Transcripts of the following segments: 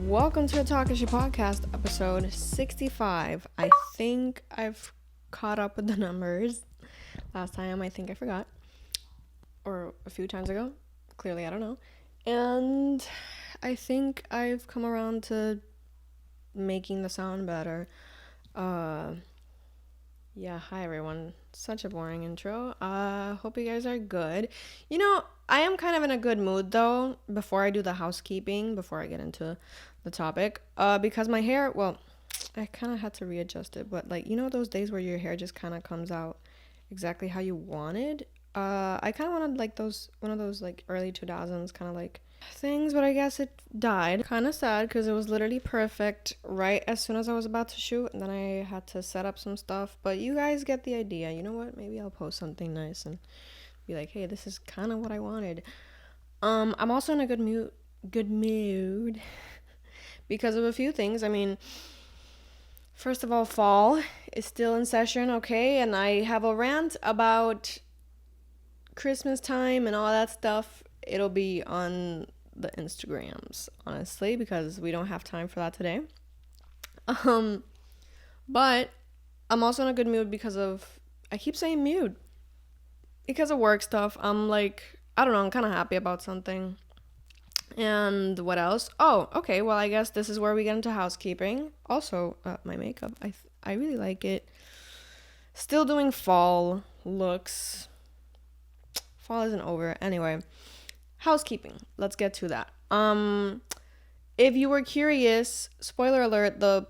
Welcome to the TALKESHI podcast, episode 65. I think I've caught up with the numbers. Last time, I think I forgot. Or a few times ago. Clearly, I don't know. And I think I've come around to making the sound better. Yeah, hi everyone. Such a boring intro. Hope you guys are good. You know, I am kind of in a good mood though, before I do the housekeeping, before I get into the topic. Because my hair, well, I kind of had to readjust it, but like, you know those days where your hair just kind of comes out exactly how you wanted? I kind of wanted like one of those like early 2000s kind of like things, but I guess it died. Kind of sad because it was literally perfect right as soon as I was about to shoot, and then I had to set up some stuff, but you guys get the idea. You know what, maybe I'll post something nice and be like, hey, this is kind of what I wanted. I'm also in a good mood because of a few things. I mean, first of all, fall is still in session, okay, and I have a rant about Christmas time and all that stuff. It'll be on the Instagrams, honestly, because we don't have time for that today. But I'm also in a good mood because of, I keep saying mood, because of work stuff. I'm like, I don't know, I'm kind of happy about something. And what else? Oh, okay, well, I guess this is where we get into housekeeping. Also, my makeup, I really like it. Still doing fall looks. Fall isn't over. Anyway, housekeeping. Let's get to that. If you were curious, spoiler alert, the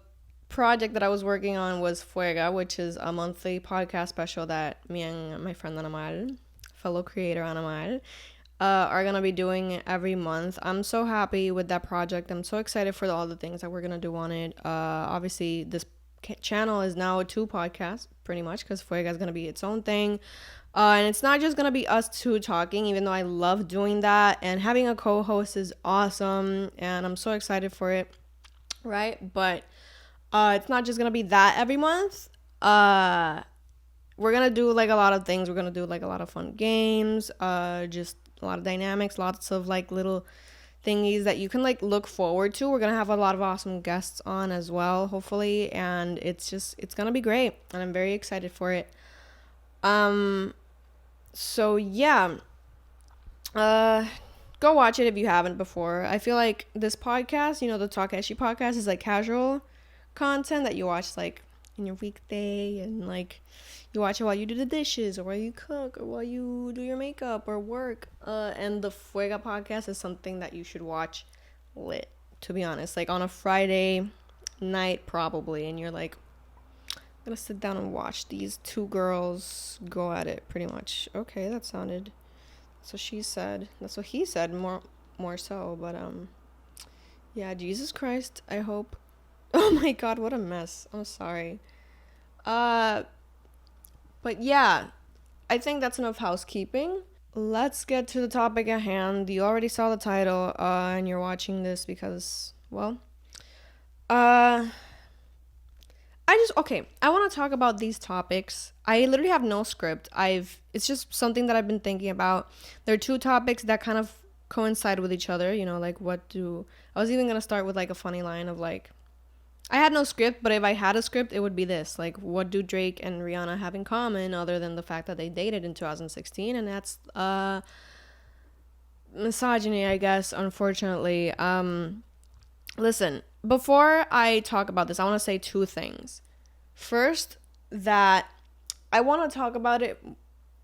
project that I was working on was Fuega, which is a monthly podcast special that me and my friend Anamal, fellow creator Anamal, are going to be doing every month. I'm so happy with that project. I'm so excited for all the things that we're going to do on it. Obviously, this channel is now 2 podcasts, pretty much, because Fuega is going to be its own thing. And it's not just going to be us 2 talking, even though I love doing that. And having a co-host is awesome. And I'm so excited for it. Right? But it's not just going to be that every month. We're going to do like a lot of things. We're going to do like a lot of fun games. Just a lot of dynamics. Lots of like little thingies that you can like look forward to. We're going to have a lot of awesome guests on as well, hopefully. And it's going to be great. And I'm very excited for it. So yeah, go watch it if you haven't before. I feel like this podcast, you know, the TALKESHI podcast, is like casual content that you watch like in your weekday, and like you watch it while you do the dishes, or while you cook, or while you do your makeup or work. And the Fuega podcast is something that you should watch lit, to be honest, like on a Friday night probably, and you're like, gonna sit down and watch these 2 girls go at it, pretty much. Okay, that's what she said. That's what he said, more so. But yeah, Jesus Christ, I hope. Oh my God, what a mess. I'm sorry. But yeah, I think that's enough housekeeping. Let's get to the topic at hand. You already saw the title, and you're watching this because, well, I want to talk about these topics. I literally have no script. It's just something that I've been thinking about. There are 2 topics that kind of coincide with each other, you know, like I was even going to start with like a funny line of like, I had no script, but if I had a script, it would be this. Like, what do Drake and Rihanna have in common other than the fact that they dated in 2016? And that's, misogyny, I guess, unfortunately. Listen, before I talk about this, I want to say 2 things. First, that I want to talk about it.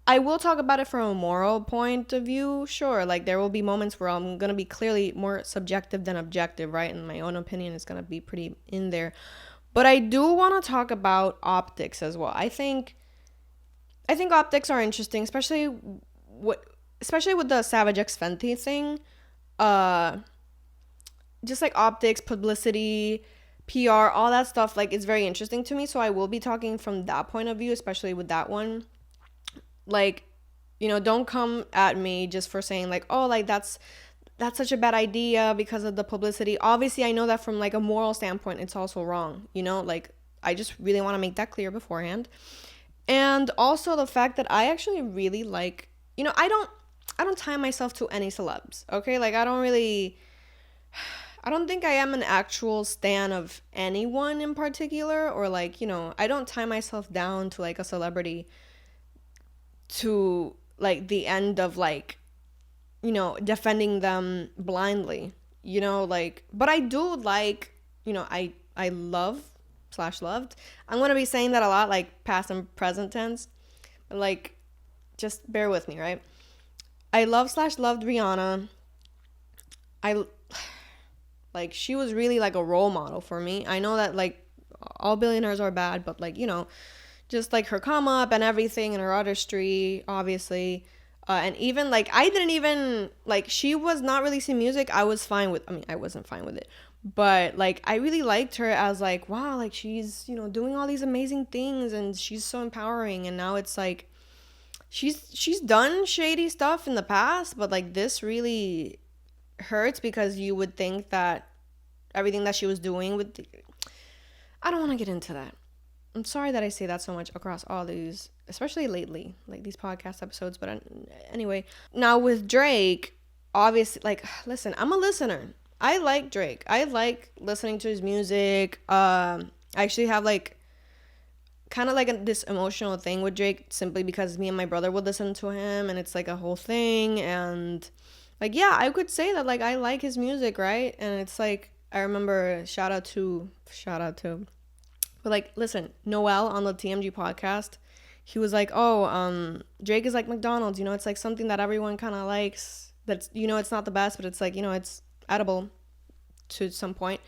I will talk about it from a moral point of view, sure. Like, there will be moments where I'm going to be clearly more subjective than objective, right? And my own opinion is going to be pretty in there. But I do want to talk about optics as well. I think optics are interesting, especially with the Savage X Fenty thing. Just like optics, publicity, PR, all that stuff, like, it's very interesting to me. So I will be talking from that point of view, especially with that one. Like, you know, don't come at me just for saying like, oh, like that's such a bad idea because of the publicity. Obviously, I know that from like a moral standpoint, it's also wrong, you know, like I just really want to make that clear beforehand. And also the fact that I actually really like, you know, tie myself to any celebs, okay? Like, I don't think I am an actual stan of anyone in particular, or like, I don't tie myself down to like a celebrity to like the end of like, defending them blindly, like, but I do like, I love slash loved. I'm going to be saying that a lot, like past and present tense, but like, just bear with me, right? I love slash loved Rihanna. I like, she was really like a role model for me. I know that like all billionaires are bad, but like, just like her come up and everything and her artistry, obviously. And even like, I didn't even like, she was not releasing music. I was fine with, I mean, I wasn't fine with it, but like, I really liked her as like, wow, like she's, doing all these amazing things and she's so empowering. And now it's like, she's done shady stuff in the past, but like this really hurts because you would think that everything that she was doing with I don't want to get into that. I'm sorry that I say that so much across all these, especially lately, like these podcast episodes, but anyway, now with Drake, obviously, like, listen, I'm a listener. I like Drake. I like listening to his music. I actually have like kind of like this emotional thing with Drake simply because me and my brother would listen to him and it's like a whole thing. And like, yeah, I could say that like I like his music, right? And it's like, I remember shout out to but like, listen, Noel on the TMG podcast, he was like, oh, Drake is like McDonald's, it's like something that everyone kind of likes, that's, it's not the best, but it's like, it's edible to some point.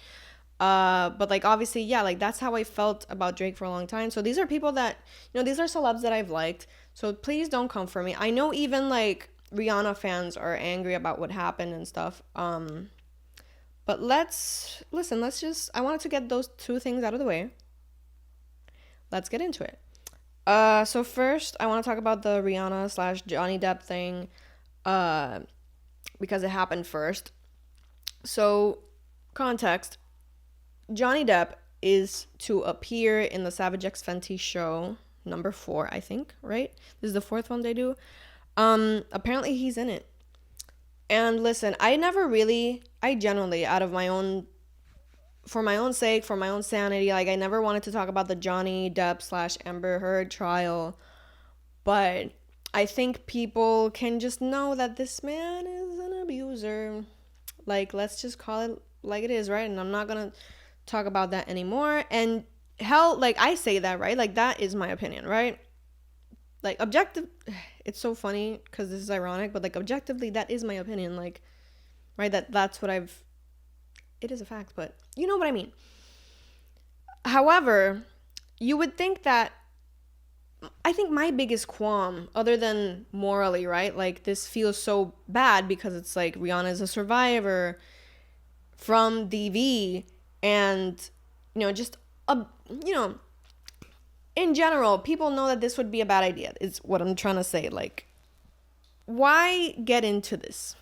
But like, obviously, yeah, like that's how I felt about Drake for a long time. So these are people that, these are celebs that I've liked. So please don't come for me. I know even like Rihanna fans are angry about what happened and stuff. But I wanted to get those two things out of the way. Let's get into it. So first, I want to talk about the Rihanna slash Johnny Depp thing, because it happened first. So, context: Johnny Depp is to appear in the Savage X Fenty show number 4, I think. Right? This is the 4th one they do. Apparently he's in it. And listen, I genuinely, out of my own, for my own sake, for my own sanity, like I never wanted to talk about the Johnny Depp slash Amber Heard trial, but I think people can just know that this man is an abuser. Like, let's just call it like it is, right? And I'm not gonna talk about that anymore. And hell, like I say that, right? Like that is my opinion, right? Like objective, it's so funny because this is ironic, but like objectively, that is my opinion. Like, right? That's what it is a fact, but you know what I mean. However, you would think that, I think my biggest qualm, other than morally, right? Like this feels so bad because it's like Rihanna is a survivor from DV, and just in general, people know that this would be a bad idea. Is what I'm trying to say. Like, why get into this?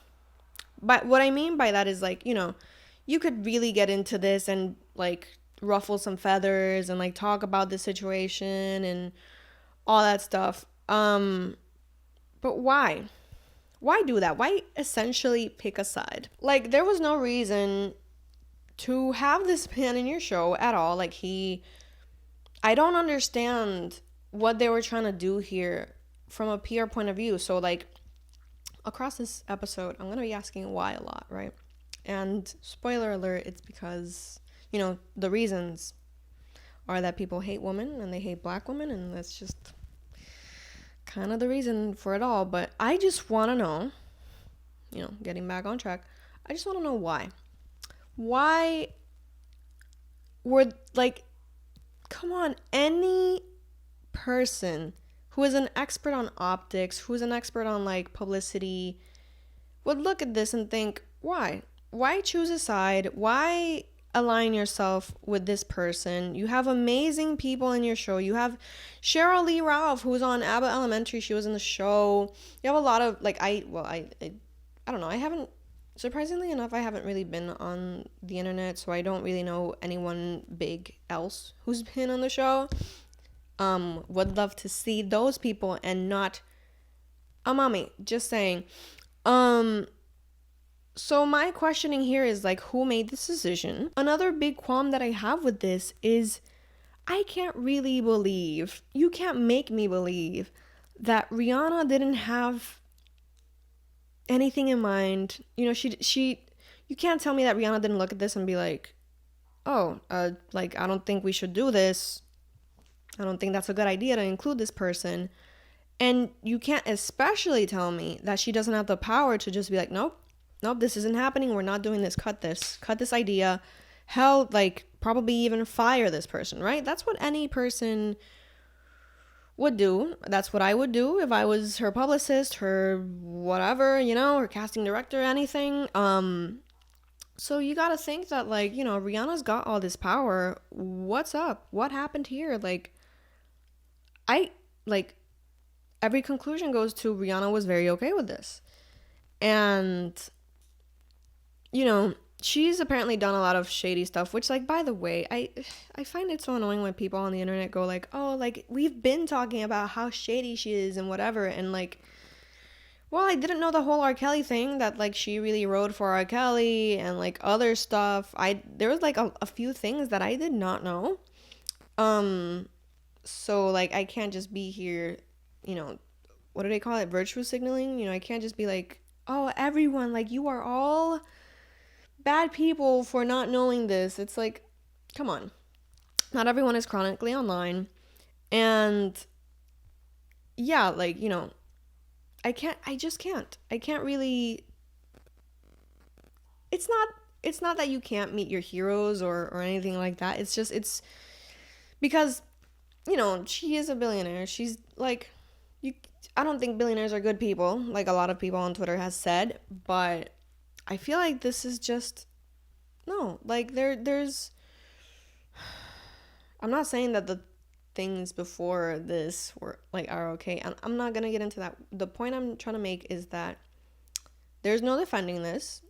But what I mean by that is like, you could really get into this and like ruffle some feathers and like talk about the situation and all that stuff. But why? Why do that? Why essentially pick a side? Like, there was no reason to have this man in your show at all. Like, I don't understand what they were trying to do here from a PR point of view. So like, across this episode, I'm going to be asking why a lot, right? And spoiler alert, it's because, the reasons are that people hate women and they hate black women, and that's just kind of the reason for it all. But I just want to know, getting back on track, I just want to know why. Why were, like, come on, any person who is an expert on optics, who's an expert on, like, publicity, would look at this and think, why? Why choose a side? Why align yourself with this person? You have amazing people in your show. You have Cheryl Lee Ralph, who's on Abbott Elementary. She was in the show. You have a lot of, like, I don't know. I haven't, surprisingly enough, I haven't really been on the internet, so I don't really know anyone big else who's been on the show. Would love to see those people and not Mommy, just saying. Um, so my questioning here is like, who made this decision? Another big qualm that I have with this is I can't really believe, you can't make me believe that Rihanna didn't have anything in mind. You know, you can't tell me that Rihanna didn't look at this and be like, oh, like, I don't think we should do this. I don't think that's a good idea to include this person. And you can't especially tell me that she doesn't have the power to just be like, nope, nope, this isn't happening. We're not doing this. Cut this idea. Hell, like, probably even fire this person, right? That's what any person would do. That's what I would do if I was her publicist, her whatever, you know, her casting director, anything. So you gotta think that, like, you know, Rihanna's got all this power. What's up? What happened here? Like, I, like, every conclusion goes to Rihanna was very okay with this. And, you know, she's apparently done a lot of shady stuff, which, like, by the way, I find it so annoying when people on the internet go like, oh, like, we've been talking about how shady she is and whatever. And, like, well, I didn't know the whole R. Kelly thing, that, like, she really wrote for R. Kelly and, like, other stuff. There was, like, a few things that I did not know. So, like, I can't just be here, you know, what do they call it? Virtue signaling? You know, I can't just be like, oh, everyone, like, you are all bad people for not knowing this. It's like, come on. Not everyone is chronically online. And yeah, like, you know, I just can't. I can't really, it's not that you can't meet your heroes or anything like that. It's because, you know, she is a billionaire. She's like, I don't think billionaires are good people, like a lot of people on Twitter has said, but I feel like this is just, no, like there's, I'm not saying that the things before this were like are okay. I'm not gonna get into that. The point I'm trying to make is that there's no defending this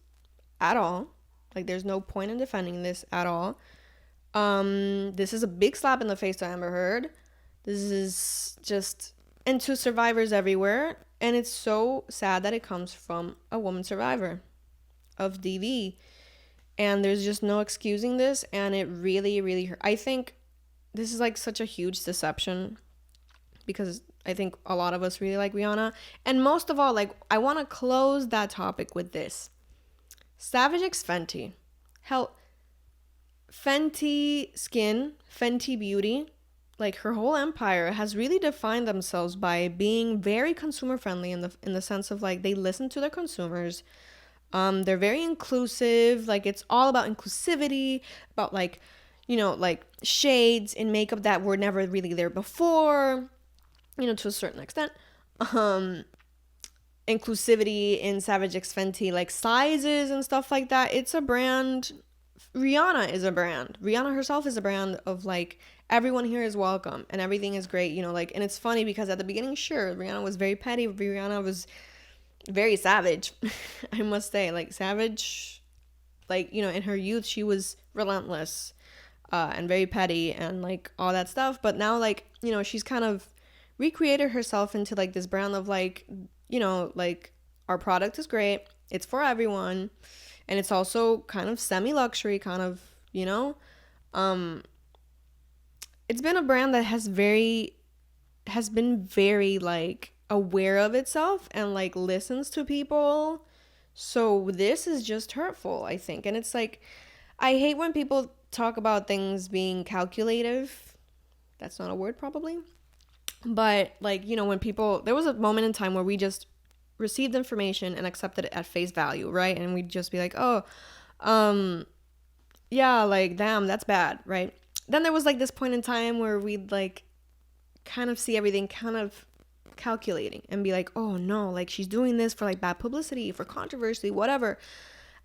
at all. Like, there's no point in defending this at all. This is a big slap in the face to Amber Heard. This is just, and to survivors everywhere. And it's so sad that it comes from a woman survivor of DV. And there's just no excusing this. And it really, really hurt. I think this is like such a huge deception because I think a lot of us really like Rihanna. And most of all, like, I want to close that topic with this. Savage X Fenty. Hell, Fenty Skin, Fenty Beauty, like, her whole empire has really defined themselves by being very consumer friendly in the sense of, like, they listen to their consumers. They're very inclusive. Like, it's all about inclusivity, about, like, you know, like, shades in makeup that were never really there before, you know, to a certain extent. Inclusivity in Savage X Fenty, like, sizes and stuff like that. It's a brand. Rihanna is a brand. Rihanna herself is a brand of, like, everyone here is welcome and everything is great, you know, like, and it's funny because at the beginning, sure, Rihanna was very petty. Rihanna was very savage, I must say, like, savage, like, you know, in her youth, she was relentless, and very petty and, like, all that stuff. But now, like, you know, she's kind of recreated herself into, like, this brand of, like, you know, like, our product is great, it's for everyone, and it's also kind of semi-luxury, kind of, you know. It's been a brand that has been very, like, aware of itself and, like, listens to people. So this is just hurtful, I think. And it's like, I hate when people talk about things being calculative. That's not a word, probably. But, like, you know, when people, there was a moment in time where we just received information and accepted it at face value, right? And we'd just be like, oh, yeah, like, damn, that's bad, right? Then there was, like, this point in time where we'd, like, kind of see everything kind of calculating and be like, oh no, like, she's doing this for, like, bad publicity, for controversy, whatever.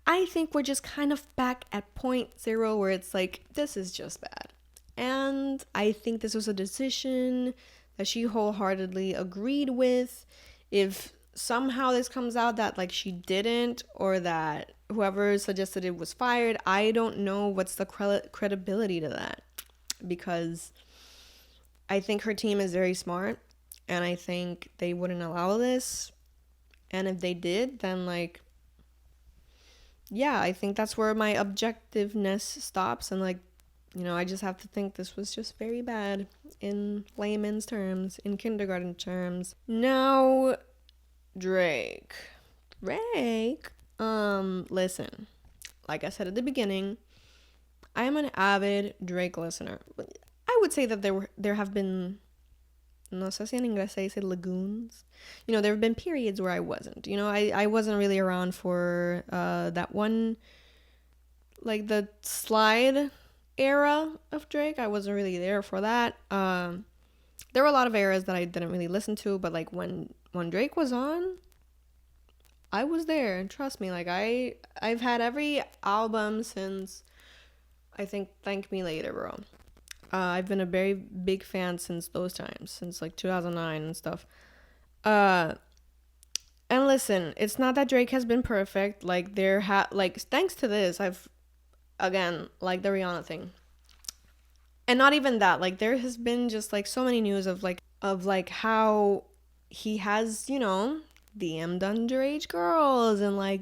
I think we're just kind of back at point zero where it's like, this is just bad. And I think this was a decision that she wholeheartedly agreed with. If somehow this comes out that, like, she didn't, or that whoever suggested it was fired, I don't know what's the credibility to that, because I think her team is very smart and I think they wouldn't allow this. And if they did, then like, yeah, I think that's where my objectiveness stops. And like, I just have to think this was just very bad in layman's terms, in kindergarten terms. Now, Drake. Listen, like I said at the beginning, I am an avid Drake listener. I would say that there have been, no sé si en inglés se dice lagoons. There have been periods where I wasn't. I wasn't really around for that one, like the slide era of Drake. I wasn't really there for that. There were a lot of eras that I didn't really listen to, but like when Drake was on, I was there, and trust me, like I've had every album since, I think, Thank Me Later, bro. I've been a very big fan since those times, since like 2009 and stuff. And listen, it's not that Drake has been perfect. Like thanks to this, I've, again, like the Rihanna thing. And not even that, like there has been just like so many news of like how he has, DM'd underage girls and like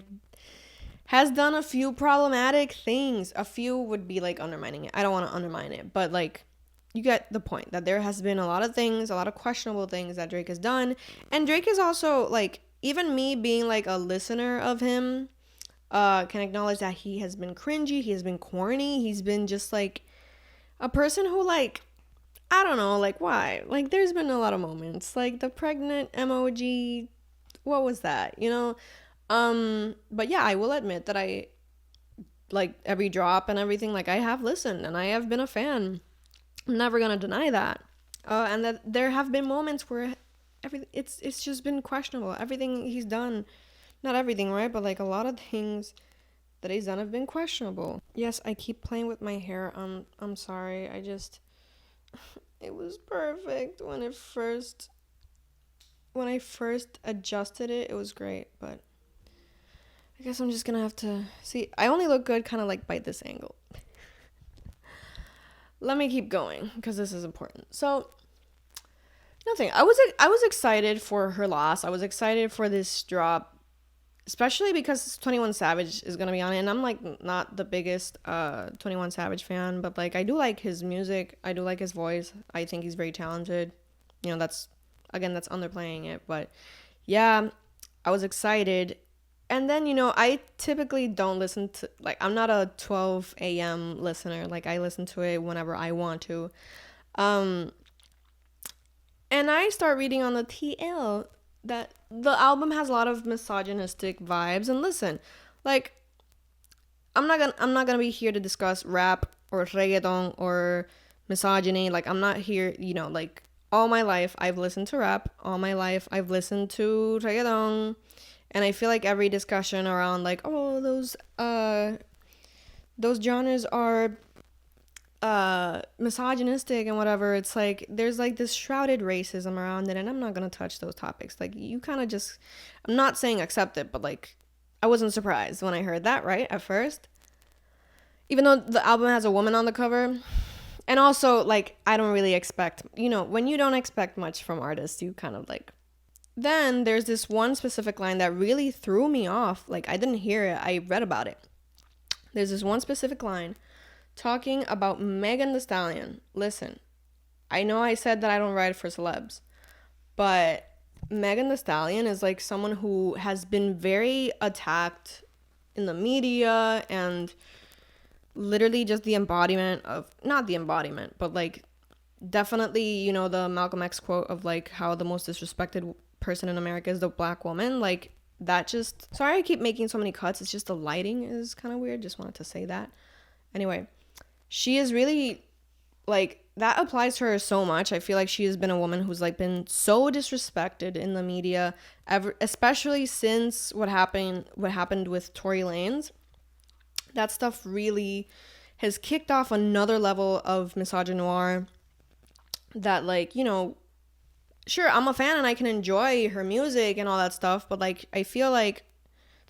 has done a few problematic things. A few would be like undermining it. I don't want to undermine it, but like you get the point that there has been a lot of things, a lot of questionable things that Drake has done. And Drake is also like, even me being like a listener of him, can acknowledge that he has been cringy, he has been corny, he's been just like a person who like, I don't know, like why? Like there's been a lot of moments, like the pregnant emoji, what was that? But yeah, I will admit that I like every drop and everything, like I have listened and I have been a fan. I'm never gonna deny that. And that there have been moments where it's just been questionable. Everything he's done, not everything, right? But like a lot of things that he's done have been questionable. Yes, I keep playing with my hair. I'm sorry. It was perfect when I first adjusted it. It was great, but I guess I'm just gonna have to see. I only look good kind of like by this angle. Let me keep going because this is important. So, nothing. I was excited for her loss. I was excited for this drop, especially because 21 Savage is gonna be on it, and I'm like not the biggest 21 Savage fan, but like I do like his music. I do like his voice. I think he's very talented. That's underplaying it, but yeah, I was excited. And then, I typically don't listen to, like, I'm not a 12 a.m. listener. Like, I listen to it whenever I want to. And I start reading on the TL that the album has a lot of misogynistic vibes. And listen, like, I'm not gonna be here to discuss rap or reggaeton or misogyny. Like, I'm not here, like, all my life I've listened to rap. All my life I've listened to reggaeton. And I feel like every discussion around like, oh, those genres are misogynistic and whatever, it's like there's like this shrouded racism around it, and I'm not gonna touch those topics. Like you kind of just, I'm not saying accept it, but like I wasn't surprised when I heard that, right, at first, even though the album has a woman on the cover. And also, like, I don't really expect, when you don't expect much from artists, you kind of like. Then there's this one specific line that really threw me off. Like, I didn't hear it. I read about it. There's this one specific line talking about Megan Thee Stallion. Listen, I know I said that I don't write for celebs, but Megan Thee Stallion is like someone who has been very attacked in the media and literally just the embodiment of, not the embodiment, but like definitely, the Malcolm X quote of like how the most disrespected person in America is the black woman. Like that just, sorry I keep making so many cuts, it's just the lighting is kind of weird, just wanted to say that. Anyway, she is really like, that applies to her so much. I feel like she has been a woman who's like been so disrespected in the media ever, especially since what happened with Tory Lanez. That stuff really has kicked off another level of misogynoir that, like, sure, I'm a fan and I can enjoy her music and all that stuff, but like I feel like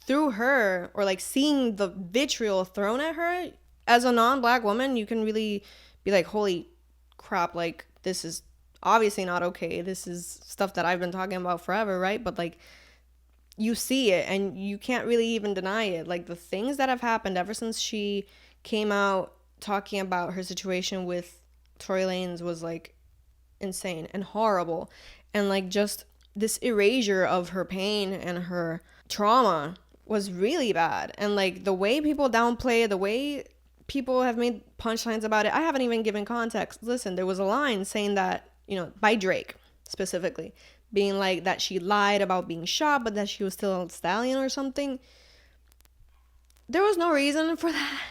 through her, or like seeing the vitriol thrown at her as a non-black woman, you can really be like, holy crap, like this is obviously not okay. This is stuff that I've been talking about forever, right? But like you see it and you can't really even deny it. Like the things that have happened ever since she came out talking about her situation with Tory Lanez was like insane and horrible. And like just this erasure of her pain and her trauma was really bad. And like the way people downplay it, the way people have made punchlines about it, I haven't even given context. Listen, there was a line saying that, by Drake specifically, being like that she lied about being shot, but that she was still a stallion or something. There was no reason for that.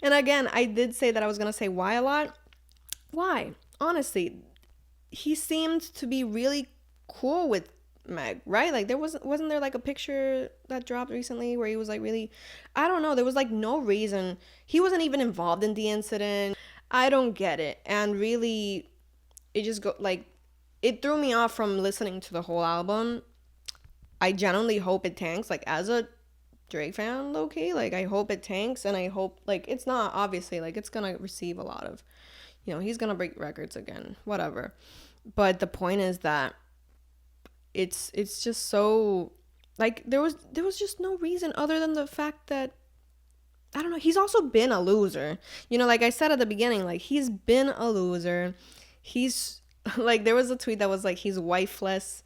And again, I did say that I was going to say why a lot. Why? Honestly, he seemed to be really cool with Meg, right? Like wasn't there like a picture that dropped recently where he was like really, I don't know, there was like no reason. He wasn't even involved in the incident. I don't get it. And really it just it threw me off from listening to the whole album. I genuinely hope it tanks, like as a Drake fan, low-key. Like I hope it tanks, and I hope like it's not obviously like it's gonna receive a lot of, he's gonna break records again, whatever. But the point is that it's just so like there was just no reason other than the fact that I don't know, he's also been a loser. Like I said at the beginning, like he's been a loser. He's like there was a tweet that was like he's wifeless.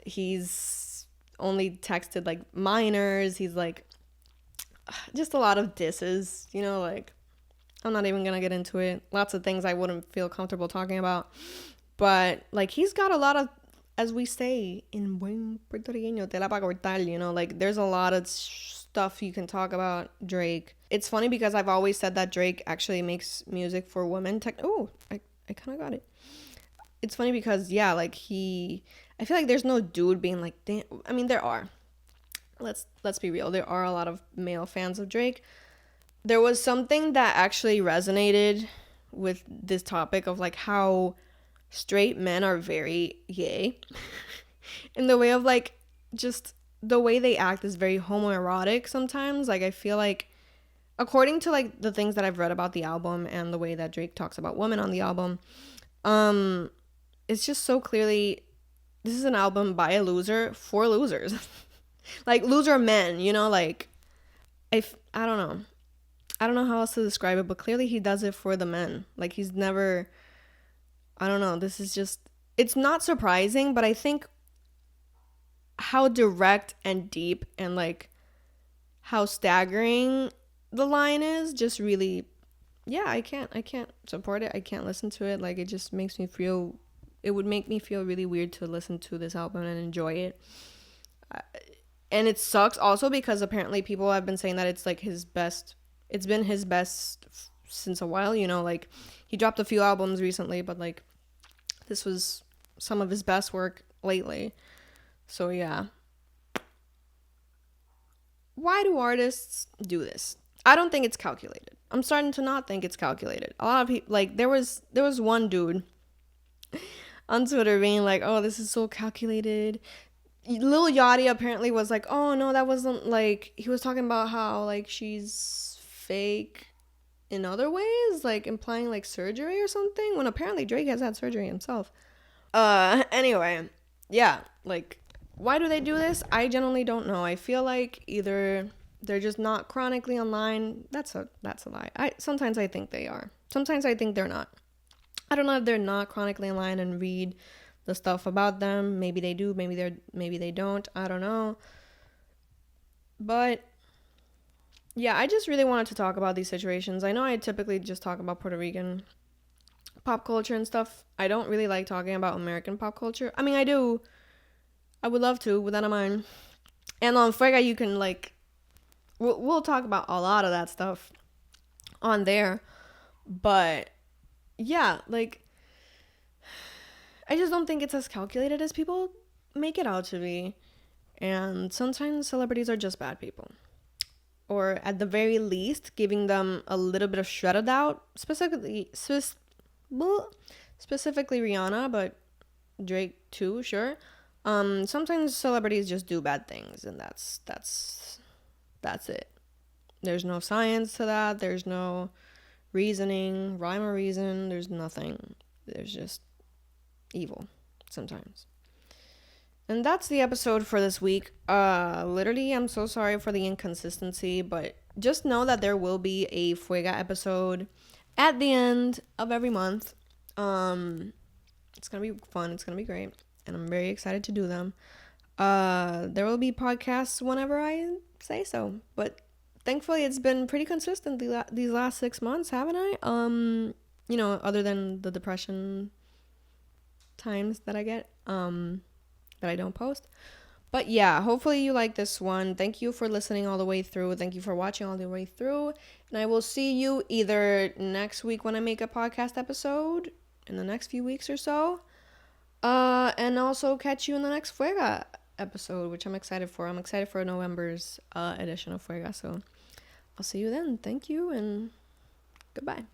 He's only texted like minors. He's like just a lot of disses, like I'm not even gonna get into it. Lots of things I wouldn't feel comfortable talking about. But like he's got a lot of, as we say in buen puertorriqueño, tela pa cortar, like there's a lot of stuff you can talk about Drake. It's funny because I've always said that Drake actually makes music for women. I kind of got it. It's funny because yeah, like I feel like there's no dude being like, damn. I mean, there are. Let's be real. There are a lot of male fans of Drake. There was something that actually resonated with this topic of like how straight men are very gay in the way of like just the way they act is very homoerotic sometimes. Like I feel like according to like the things that I've read about the album and the way that Drake talks about women on the album, it's just so clearly this is an album by a loser for losers. Like loser men, like I don't know. I don't know how else to describe it, but clearly he does it for the men. Like he's never, I don't know, this is just, it's not surprising, but I think how direct and deep and like how staggering the line is just really, yeah, I can't support it. I can't listen to it. Like it just makes me feel, it would make me feel really weird to listen to this album and enjoy it. And it sucks also because apparently people have been saying that it's like his best, it's been his best since a while, like he dropped a few albums recently, but like this was some of his best work lately. So yeah. Why do artists do this? I don't think it's calculated. I'm starting to not think it's calculated. A lot of people, like there was one dude on Twitter being like, oh, this is so calculated. Lil Yachty apparently was like, oh no, that wasn't like, he was talking about how like she's fake in other ways, like implying like surgery or something, when apparently Drake has had surgery himself. Anyway, yeah, like why do they do this? I genuinely don't know. I feel like either they're just not chronically online. That's a lie. Sometimes I think they are. Sometimes I think they're not. I don't know if they're not chronically online and read the stuff about them. Maybe they do, maybe they don't. I don't know. But yeah, I just really wanted to talk about these situations. I know I typically just talk about Puerto Rican pop culture and stuff. I don't really like talking about American pop culture. I mean, I do. I would love to, but then I mind. And on Fuega, you can like, we'll talk about a lot of that stuff on there. But yeah, like, I just don't think it's as calculated as people make it out to be. And sometimes celebrities are just bad people. Or at the very least, giving them a little bit of shred of doubt. Specifically Rihanna, but Drake too, sure. Sometimes celebrities just do bad things, and that's it. There's no science to that. There's no reasoning, rhyme or reason. There's nothing. There's just evil sometimes. And that's the episode for this week. Literally, I'm so sorry for the inconsistency, but just know that there will be a Fuega episode at the end of every month. It's gonna be fun. It's gonna be great, and I'm very excited to do them. There will be podcasts whenever I say so, but thankfully it's been pretty consistent these last 6 months, haven't I? Other than the depression times that I get, that I don't post. But yeah, hopefully you like this one. Thank you for listening all the way through. Thank you for watching all the way through. And I will see you either next week when I make a podcast episode, in the next few weeks or so. And also catch you in the next Fuega episode, which I'm excited for. I'm excited for November's edition of Fuega. So I'll see you then. Thank you and goodbye.